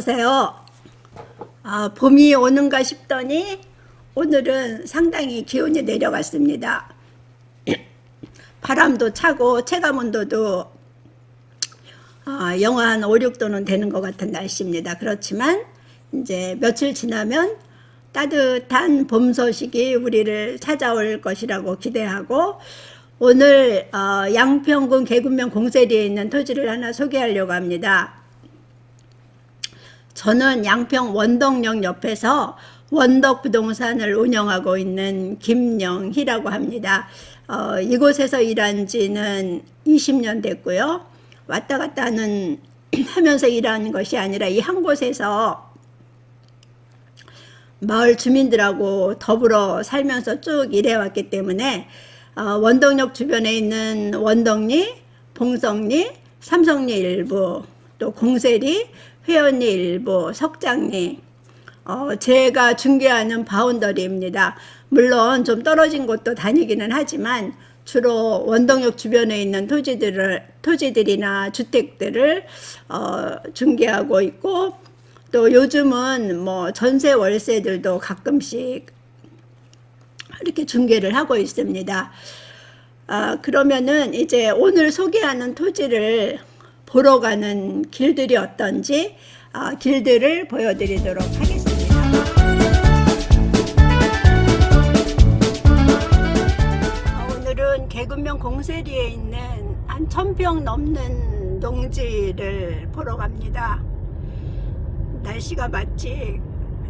어서오세요. 봄이 오는가 싶더니 오늘은 상당히 기온이 내려갔습니다. 바람도 차고 체감온도도 영하 한 5, 6도는 되는 것 같은 날씨입니다. 그렇지만 이제 며칠 지나면 따뜻한 봄 소식이 우리를 찾아올 것이라고 기대하고, 오늘 양평군 계군면 공세리에 있는 토지를 하나 소개하려고 합니다. 저는 양평 원덕역 옆에서 원덕부동산을 운영하고 있는 김영희라고 합니다. 이곳에서 일한 지는 20년 됐고요. 왔다 갔다 하면서 일하는 것이 아니라 이 한 곳에서 마을 주민들하고 더불어 살면서 쭉 일해왔기 때문에 원덕역 주변에 있는 원덕리, 봉성리, 삼성리 일부, 또 공세리, 회원리 일부, 석장리, 제가 중개하는 바운더리입니다. 물론 좀 떨어진 곳도 다니기는 하지만 주로 원덕역 주변에 있는 토지들이나 주택들을 중개하고 있고, 또 요즘은 뭐 전세 월세들도 가끔씩 이렇게 중개를 하고 있습니다. 그러면은 이제 오늘 소개하는 토지를 보러 가는 길들이 어떤지 길들을 보여드리도록 하겠습니다. 오늘은 계군면 공세리에 있는 한 1000평 넘는 농지를 보러 갑니다. 날씨가 마치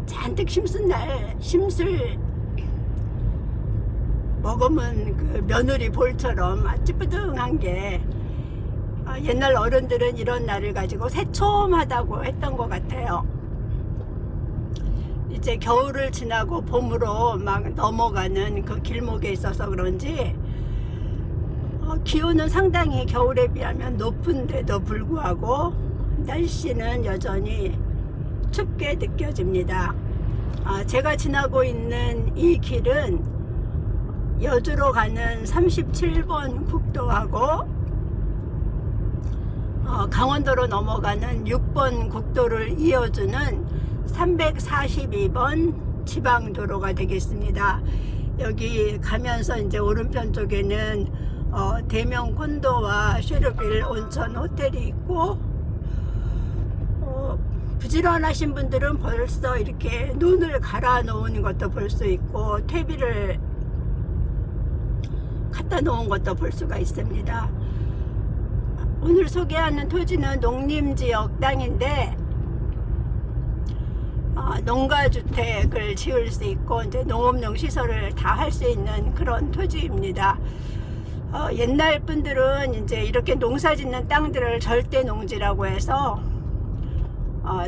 잔뜩 심술 먹으면 그 며느리 볼처럼 찌뿌둥한 게, 옛날 어른들은 이런 날을 가지고 새초음하다고 했던 것 같아요. 이제 겨울을 지나고 봄으로 막 넘어가는 그 길목에 있어서 그런지 기온은 상당히 겨울에 비하면 높은데도 불구하고 날씨는 여전히 춥게 느껴집니다. 제가 지나고 있는 이 길은 여주로 가는 37번 국도하고 강원도로 넘어가는 6번 국도를 이어주는 342번 지방도로가 되겠습니다. 여기 가면서 이제 오른편 쪽에는 대명 콘도와 쉐르빌 온천 호텔이 있고, 부지런하신 분들은 벌써 이렇게 논을 갈아 놓은 것도 볼 수 있고, 퇴비를 갖다 놓은 것도 볼 수가 있습니다. 오늘 소개하는 토지는 농림지역 땅인데 농가주택을 지을 수 있고 이제 농업용 시설을 다 할 수 있는 그런 토지입니다. 옛날 분들은 이제 이렇게 농사 짓는 땅들을 절대 농지라고 해서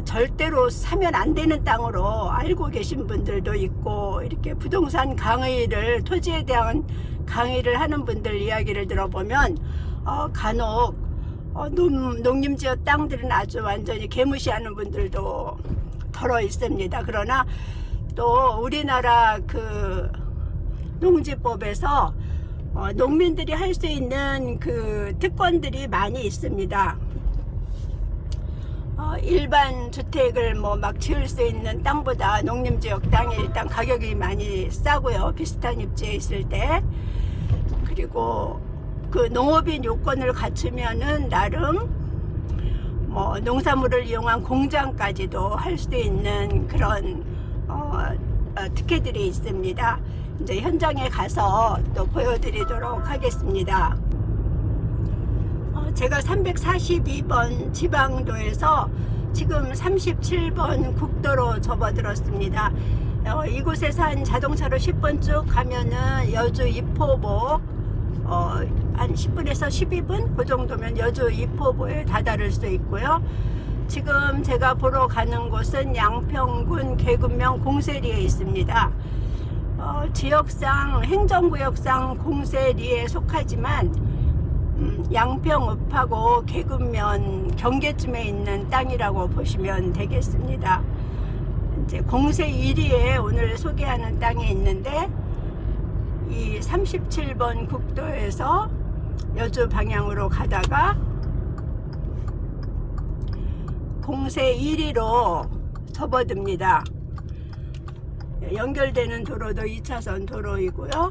절대로 사면 안 되는 땅으로 알고 계신 분들도 있고, 이렇게 부동산 강의를, 토지에 대한 강의를 하는 분들 이야기를 들어보면 간혹 농림지역 땅들은 아주 완전히 개무시하는 분들도 덜어 있습니다. 그러나 또 우리나라 그 농지법에서 농민들이 할 수 있는 그 특권들이 많이 있습니다. 일반 주택을 뭐 막 지을 수 있는 땅보다 농림지역 땅이 일단 가격이 많이 싸고요. 비슷한 입지에 있을 때. 그리고 그 농업인 요건을 갖추면은 나름 뭐 농산물을 이용한 공장까지도 할 수 있는 그런 특혜들이 있습니다. 이제 현장에 가서 또 보여드리도록 하겠습니다. 제가 342번 지방도에서 지금 37번 국도로 접어들었습니다. 이곳에서 한 자동차로 10분 쭉 가면은 여주 이포보, 한 10분에서 12분 그 정도면 여주 이포보에 다다를 수 있고요. 지금 제가 보러 가는 곳은 양평군 계군면 공세리에 있습니다. 지역상 행정구역상 공세리에 속하지만 양평읍하고 계군면 경계쯤에 있는 땅이라고 보시면 되겠습니다. 이제 공세 1위에 오늘 소개하는 땅이 있는데, 이 37번 국도에서 여주 방향으로 가다가 공세 1위로 접어듭니다. 연결되는 도로도 2차선 도로이고요.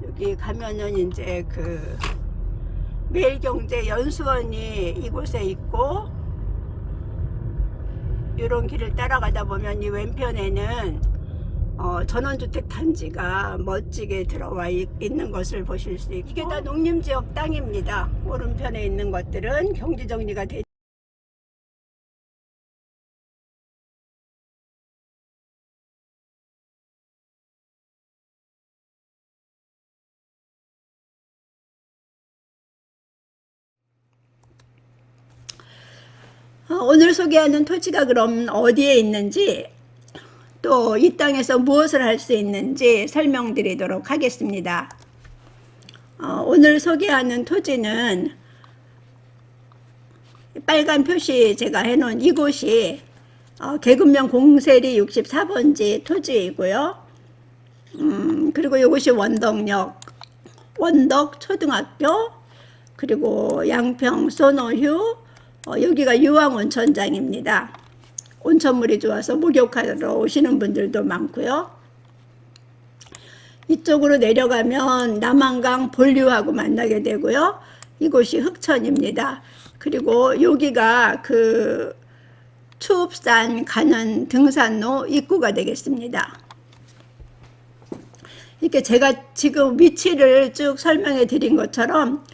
여기 가면은 이제 그 매일경제 연수원이 이곳에 있고, 이런 길을 따라가다 보면 이 왼편에는 전원주택 단지가 멋지게 들어와 있는 것을 보실 수 있고, 이게 다 농림지역 땅입니다. 오른편에 있는 것들은 경지정리가 되지. 오늘 소개하는 토지가 그럼 어디에 있는지, 또 이 땅에서 무엇을 할 수 있는지 설명드리도록 하겠습니다. 오늘 소개하는 토지는 빨간 표시 제가 해놓은 이곳이 계급면 공세리 64번지 토지이고요. 그리고 이곳이 원덕역, 원덕초등학교, 그리고 양평 소노휴, 여기가 유황온천장입니다. 온천물이 좋아서 목욕하러 오시는 분들도 많고요. 이쪽으로 내려가면 남한강 본류하고 만나게 되고요. 이곳이 흑천입니다. 그리고 여기가 그 추읍산 가는 등산로 입구가 되겠습니다. 이렇게 제가 지금 위치를 쭉 설명해 드린 것처럼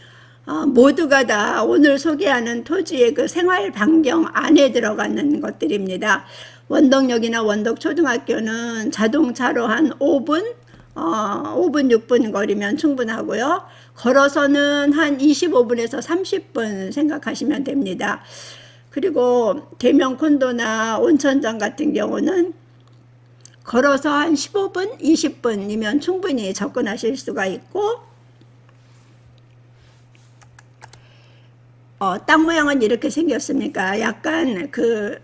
모두가 다 오늘 소개하는 토지의 그 생활 반경 안에 들어가는 것들입니다. 원덕역이나 원덕초등학교는 자동차로 한 5분, 6분 거리면 충분하고요. 걸어서는 한 25분에서 30분 생각하시면 됩니다. 그리고 대명 콘도나 온천장 같은 경우는 걸어서 한 15분, 20분이면 충분히 접근하실 수가 있고, 땅 모양은 이렇게 생겼습니까? 약간 그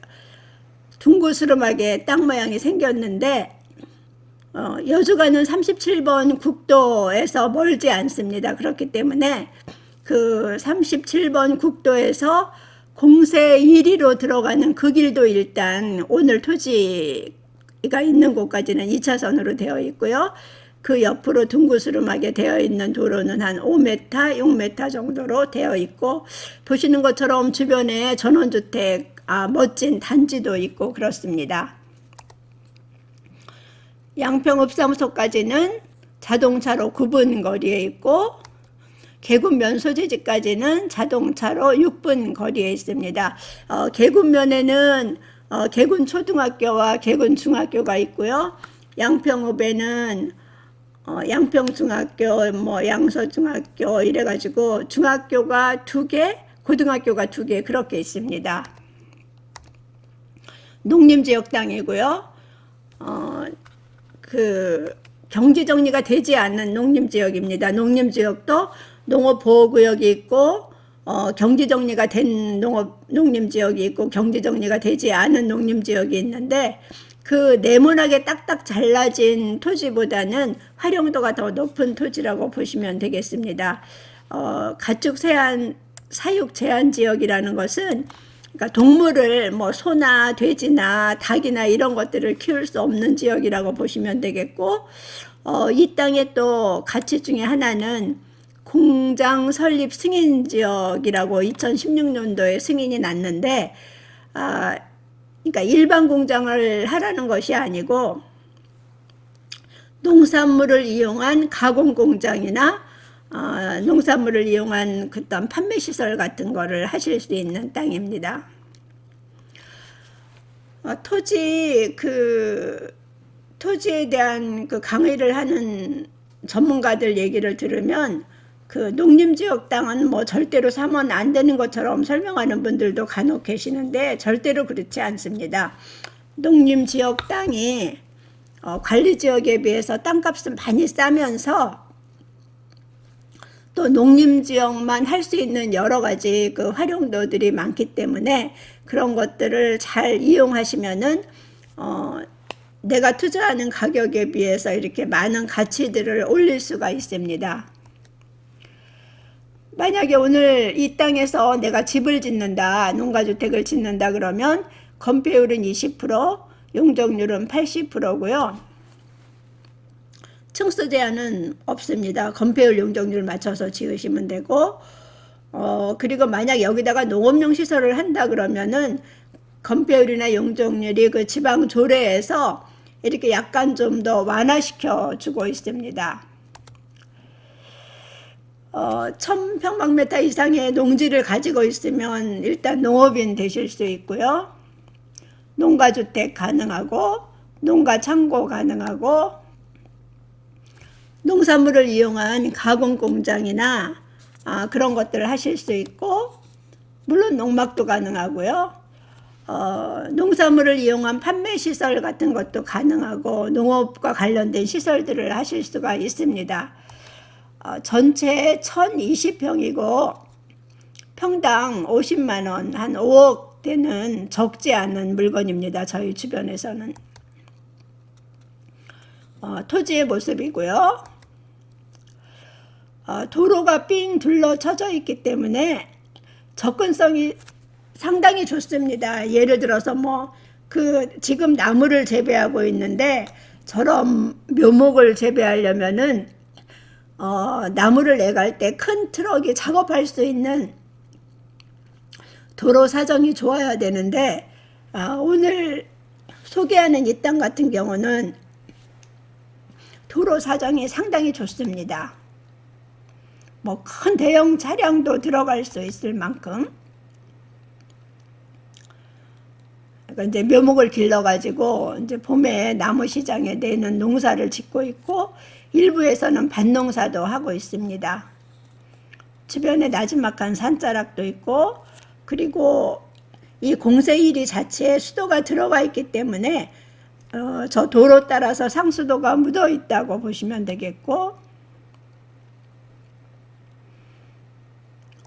둥그스름하게 땅 모양이 생겼는데, 여주가는 37번 국도에서 멀지 않습니다. 그렇기 때문에 그 37번 국도에서 공세 1위로 들어가는 그 길도 일단 오늘 토지가 있는 곳까지는 2차선으로 되어 있고요. 그 옆으로 둥그스름하게 되어 있는 도로는 한 5m, 6m 정도로 되어 있고, 보시는 것처럼 주변에 전원주택, 멋진 단지도 있고 그렇습니다. 양평읍사무소까지는 자동차로 9분 거리에 있고, 계군면 소재지까지는 자동차로 6분 거리에 있습니다. 계군면에는 계군초등학교와 계군중학교가 있고요. 양평읍에는 양평중학교, 양서중학교 이래가지고 중학교가 2개, 고등학교가 2개 그렇게 있습니다. 농림지역 땅이고요. 그 경지정리가 되지 않는 농림지역입니다. 농림지역도 농업보호구역이 있고, 경지정리가 된 농림지역이 있고, 경지정리가 되지 않은 농림지역이 있는데, 그 네모나게 딱딱 잘라진 토지보다는 활용도가 더 높은 토지라고 보시면 되겠습니다. 가축 사육 제한 지역이라는 것은, 그러니까 동물을 소나 돼지나 닭이나 이런 것들을 키울 수 없는 지역이라고 보시면 되겠고, 이 땅의 또 가치 중에 하나는 공장 설립 승인 지역이라고 2016년도에 승인이 났는데, 그러니까 일반 공장을 하라는 것이 아니고 농산물을 이용한 가공 공장이나 농산물을 이용한 그떤 판매 시설 같은 거를 하실 수 있는 땅입니다. 토지에 대한 그 강의를 하는 전문가들 얘기를 들으면 그 농림지역 땅은 절대로 사면 안 되는 것처럼 설명하는 분들도 간혹 계시는데 절대로 그렇지 않습니다. 농림지역 땅이 관리지역에 비해서 땅값은 많이 싸면서 또 농림지역만 할 수 있는 여러 가지 그 활용도들이 많기 때문에 그런 것들을 잘 이용하시면은 내가 투자하는 가격에 비해서 이렇게 많은 가치들을 올릴 수가 있습니다. 만약에 오늘 이 땅에서 내가 집을 짓는다, 농가주택을 짓는다 그러면 건폐율은 20%, 용적률은 80%고요. 층수 제한은 없습니다. 건폐율, 용적률 맞춰서 지으시면 되고, 그리고 만약 여기다가 농업용 시설을 한다 그러면은 건폐율이나 용적률이 그 지방 조례에서 이렇게 약간 좀 더 완화시켜 주고 있습니다. 1000평방미터 이상의 농지를 가지고 있으면 일단 농업인 되실 수 있고요. 농가주택 가능하고, 농가창고 가능하고, 농산물을 이용한 가공공장이나 그런 것들을 하실 수 있고, 물론 농막도 가능하고요. 농산물을 이용한 판매시설 같은 것도 가능하고, 농업과 관련된 시설들을 하실 수가 있습니다. 전체 1020평이고 평당 50만원, 한 5억 되는 적지 않은 물건입니다. 저희 주변에서는. 토지의 모습이고요. 도로가 삥 둘러쳐져 있기 때문에 접근성이 상당히 좋습니다. 예를 들어서 지금 나무를 재배하고 있는데 저런 묘목을 재배하려면은 나무를 내갈 때 큰 트럭이 작업할 수 있는 도로 사정이 좋아야 되는데, 오늘 소개하는 이 땅 같은 경우는 도로 사정이 상당히 좋습니다. 큰 대형 차량도 들어갈 수 있을 만큼. 그러니까 이제 묘목을 길러가지고 이제 봄에 나무 시장에 내는 농사를 짓고 있고, 일부에서는 밭농사도 하고 있습니다. 주변에 나지막한 산자락도 있고, 그리고 이 공세일이 자체에 수도가 들어가 있기 때문에 저 도로 따라서 상수도가 묻어 있다고 보시면 되겠고,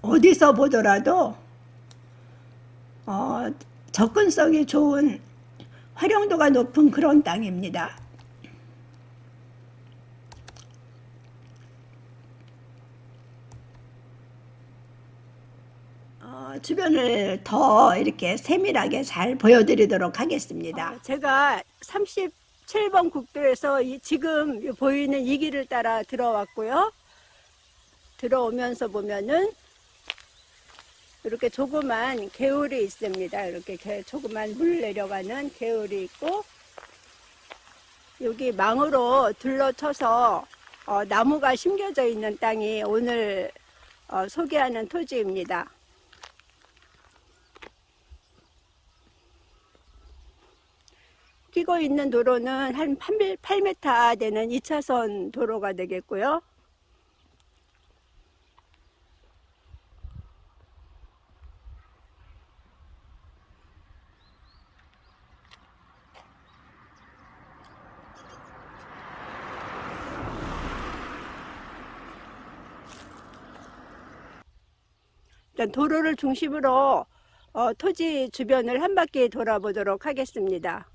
어디서 보더라도 접근성이 좋은, 활용도가 높은 그런 땅입니다. 주변을 더 이렇게 세밀하게 잘 보여드리도록 하겠습니다. 제가 37번 국도에서 지금 보이는 이 길을 따라 들어왔고요. 들어오면서 보면은 이렇게 조그만 개울이 있습니다. 이렇게 조그만 물 내려가는 개울이 있고, 여기 망으로 둘러쳐서 나무가 심겨져 있는 땅이 오늘 소개하는 토지입니다. 끼고 있는 도로는 한 8m 되는 2차선 도로가 되겠고요. 일단 도로를 중심으로 토지 주변을 한 바퀴 돌아보도록 하겠습니다.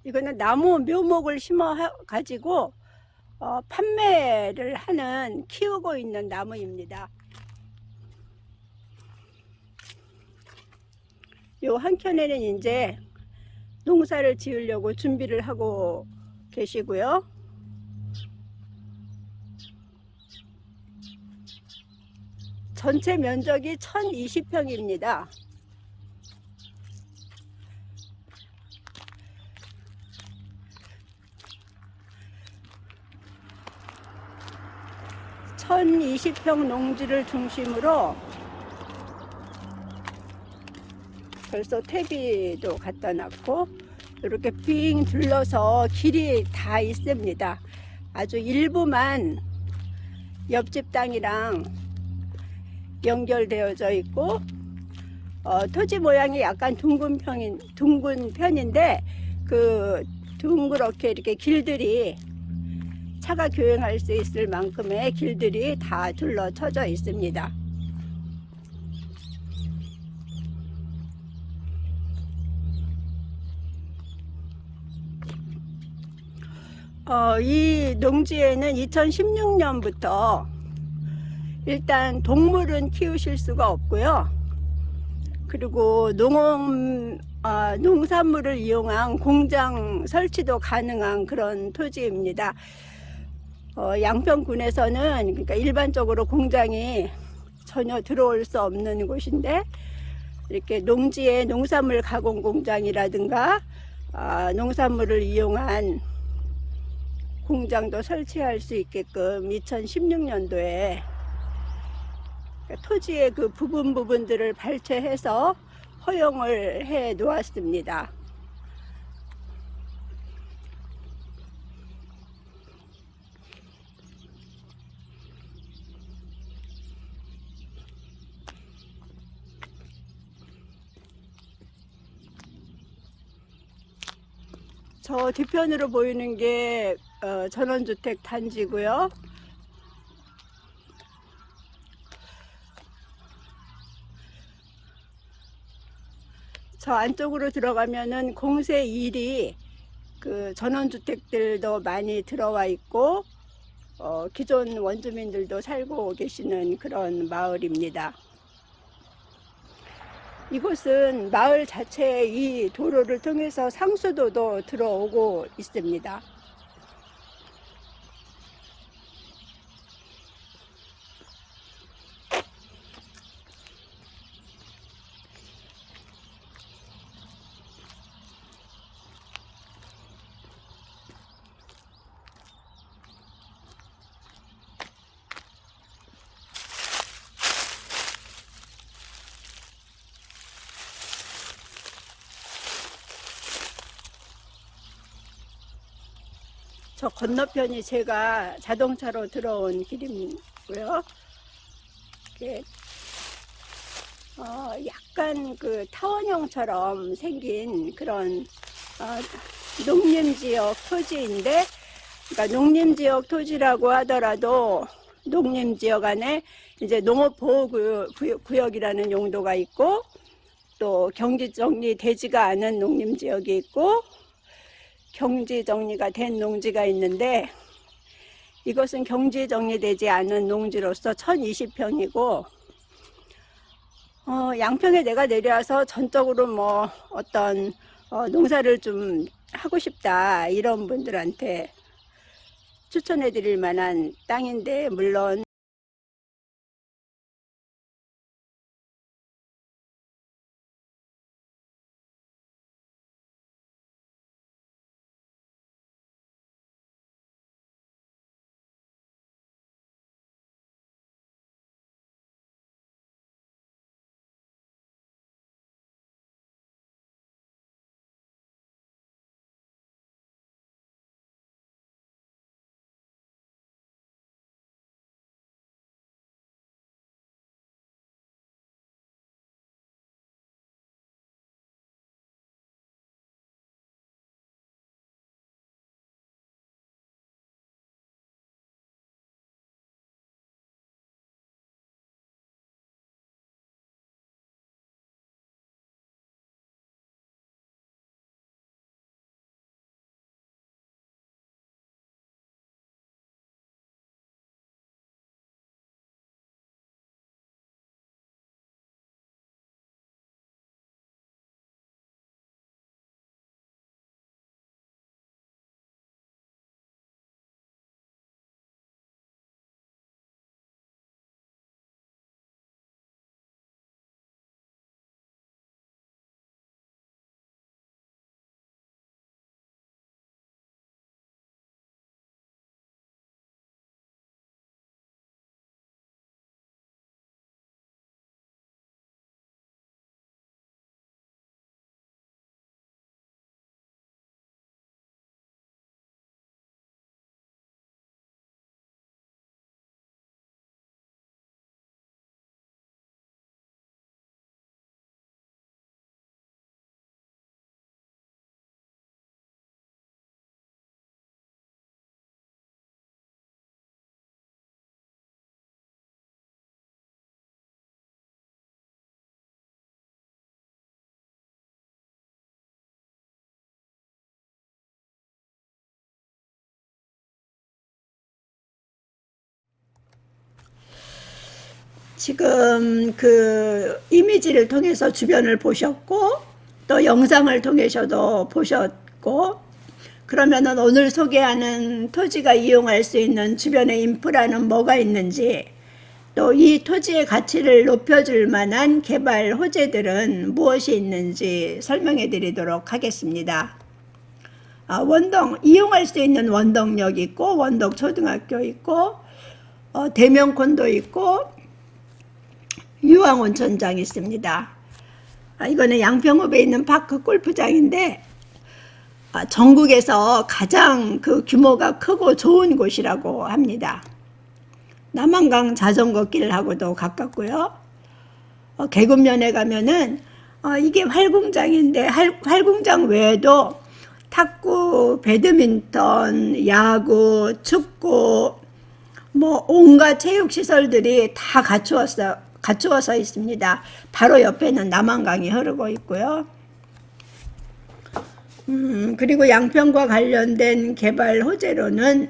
이거는 나무 묘목을 심어 가지고 판매를 하는, 키우고 있는 나무입니다. 요 한켠에는 이제 농사를 지으려고 준비를 하고 계시고요. 전체 면적이 1020평입니다. (1020평) 농지를 중심으로 벌써 퇴비도 갖다 놨고, 이렇게 빙 둘러서 길이 다 있습니다. 아주 일부만 옆집 땅이랑 연결되어져 있고, 토지 모양이 약간 둥근 편인데 그 둥그렇게 이렇게 길들이, 차가 교행할 수 있을 만큼의 길들이 다 둘러쳐져 있습니다. 이 농지에는 2016년부터 일단 동물은 키우실 수가 없고요. 그리고 농산물을 이용한 공장 설치도 가능한 그런 토지입니다. 양평군에서는 그러니까 일반적으로 공장이 전혀 들어올 수 없는 곳인데 이렇게 농지에 농산물 가공 공장이라든가 농산물을 이용한 공장도 설치할 수 있게끔 2016년도에 토지의 그 부분들을 발췌해서 허용을 해 놓았습니다. 저 뒤편으로 보이는 게 전원주택 단지고요. 저 안쪽으로 들어가면은 공세 1이 그 전원주택들도 많이 들어와 있고 기존 원주민들도 살고 계시는 그런 마을입니다. 이곳은 마을 자체에 이 도로를 통해서 상수도도 들어오고 있습니다. 저 건너편이 제가 자동차로 들어온 길이고요. 약간 그 타원형처럼 생긴 그런 농림지역 토지인데, 그러니까 농림지역 토지라고 하더라도 농림지역 안에 이제 농업보호구역이라는 용도가 있고, 또 경지정리되지가 않은 농림지역이 있고, 경지정리가 된 농지가 있는데, 이것은 경지정리되지 않은 농지로서 1020평이고, 양평에 내가 내려와서 전적으로 뭐 어떤 농사를 좀 하고 싶다 이런 분들한테 추천해 드릴 만한 땅인데, 물론 지금 그 이미지를 통해서 주변을 보셨고 또 영상을 통해서도 보셨고, 그러면은 오늘 소개하는 토지가 이용할 수 있는 주변의 인프라는 뭐가 있는지, 또 이 토지의 가치를 높여줄 만한 개발 호재들은 무엇이 있는지 설명해 드리도록 하겠습니다. 원동, 이용할 수 있는 원동역 있고 원동 초등학교 있고 대명콘도 있고 유황온천장 있습니다. 이거는 양평읍에 있는 파크 골프장인데 전국에서 가장 그 규모가 크고 좋은 곳이라고 합니다. 남한강 자전거 길하고도 가깝고요. 계급면에 가면은 이게 활공장인데 활공장 외에도 탁구, 배드민턴, 야구, 축구, 뭐 온갖 체육시설들이 다 갖추어서 있습니다. 바로 옆에는 남한강이 흐르고 있고요. 그리고 양평과 관련된 개발 호재로는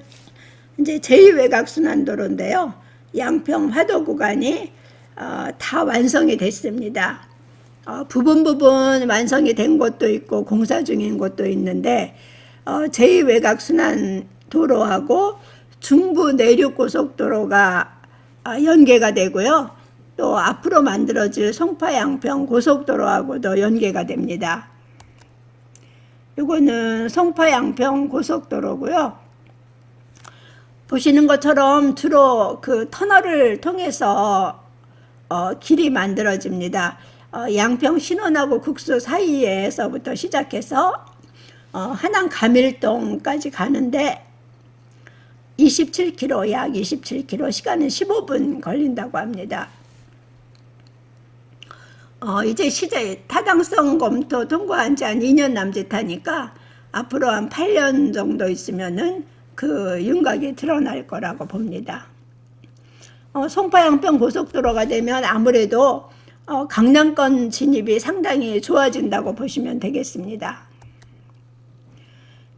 이제 제2외곽순환도로인데요. 양평 화도 구간이 다 완성이 됐습니다. 부분 완성이 된 곳도 있고 공사 중인 곳도 있는데 제2외곽순환도로하고 중부 내륙고속도로가 연계가 되고요. 또 앞으로 만들어질 송파-양평 고속도로하고도 연계가 됩니다. 이거는 송파-양평 고속도로고요. 보시는 것처럼 주로 그 터널을 통해서 길이 만들어집니다. 양평 신원하고 국수 사이에서부터 시작해서 하남 가밀동까지 가는데 27km, 약 27km, 시간은 15분 걸린다고 합니다. 이제 시제 타당성 검토 통과한 지 한 2년 남짓하니까 앞으로 한 8년 정도 있으면은 그 윤곽이 드러날 거라고 봅니다. 송파-양평 고속도로가 되면 아무래도 강남권 진입이 상당히 좋아진다고 보시면 되겠습니다.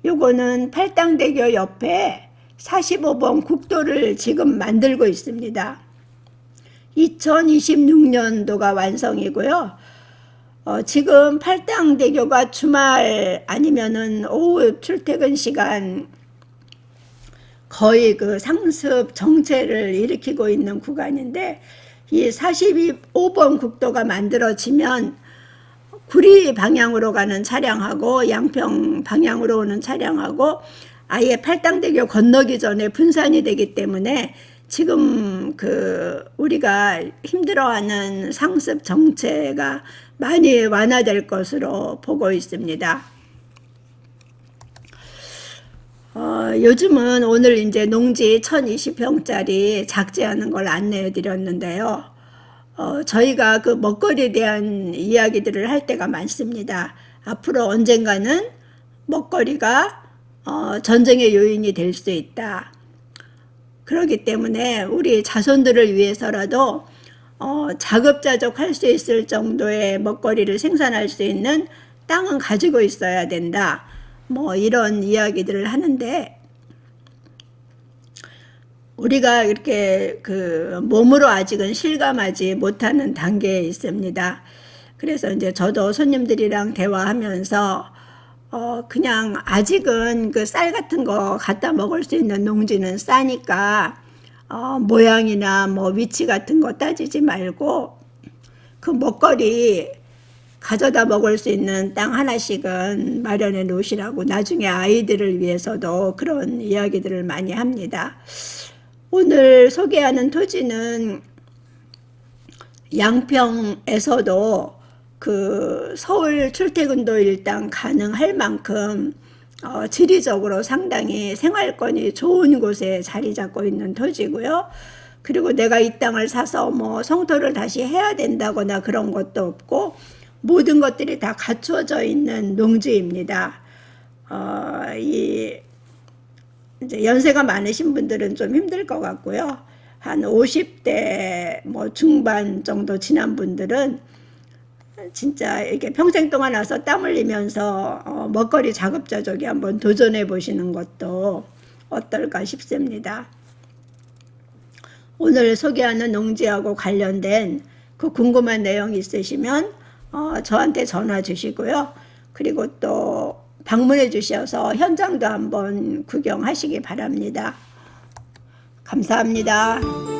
요거는 팔당대교 옆에 45번 국도를 지금 만들고 있습니다. 2026년도가 완성이고요. 지금 팔당대교가 주말 아니면은 오후 출퇴근 시간 거의 그 상습 정체를 일으키고 있는 구간인데, 이 45번 국도가 만들어지면 구리 방향으로 가는 차량하고 양평 방향으로 오는 차량하고 아예 팔당대교 건너기 전에 분산이 되기 때문에 지금 그 우리가 힘들어하는 상습 정체가 많이 완화될 것으로 보고 있습니다. 요즘은 오늘 이제 농지 1020평짜리 작지하는 걸 안내해 드렸는데요. 저희가 그 먹거리에 대한 이야기들을 할 때가 많습니다. 앞으로 언젠가는 먹거리가 전쟁의 요인이 될 수 있다. 그렇기 때문에 우리 자손들을 위해서라도 자급자족할 수 있을 정도의 먹거리를 생산할 수 있는 땅은 가지고 있어야 된다. 뭐 이런 이야기들을 하는데, 우리가 이렇게 그 몸으로 아직은 실감하지 못하는 단계에 있습니다. 그래서 이제 저도 손님들이랑 대화하면서 그냥 아직은 그 쌀 같은 거 갖다 먹을 수 있는 농지는 싸니까 모양이나 뭐 위치 같은 거 따지지 말고 그 먹거리 가져다 먹을 수 있는 땅 하나씩은 마련해 놓으시라고, 나중에 아이들을 위해서도 그런 이야기들을 많이 합니다. 오늘 소개하는 토지는 양평에서도 그 서울 출퇴근도 일단 가능할 만큼 지리적으로 상당히 생활권이 좋은 곳에 자리 잡고 있는 토지고요. 그리고 내가 이 땅을 사서 뭐 성토를 다시 해야 된다거나 그런 것도 없고 모든 것들이 다 갖추어져 있는 농지입니다. 이제 연세가 많으신 분들은 좀 힘들 것 같고요. 한 50대 뭐 중반 정도 지난 분들은 진짜 이렇게 평생 동안 와서 땀 흘리면서 먹거리 자급자족에 한번 도전해 보시는 것도 어떨까 싶습니다. 오늘 소개하는 농지하고 관련된 그 궁금한 내용 있으시면 저한테 전화 주시고요. 그리고 또 방문해 주셔서 현장도 한번 구경하시기 바랍니다. 감사합니다.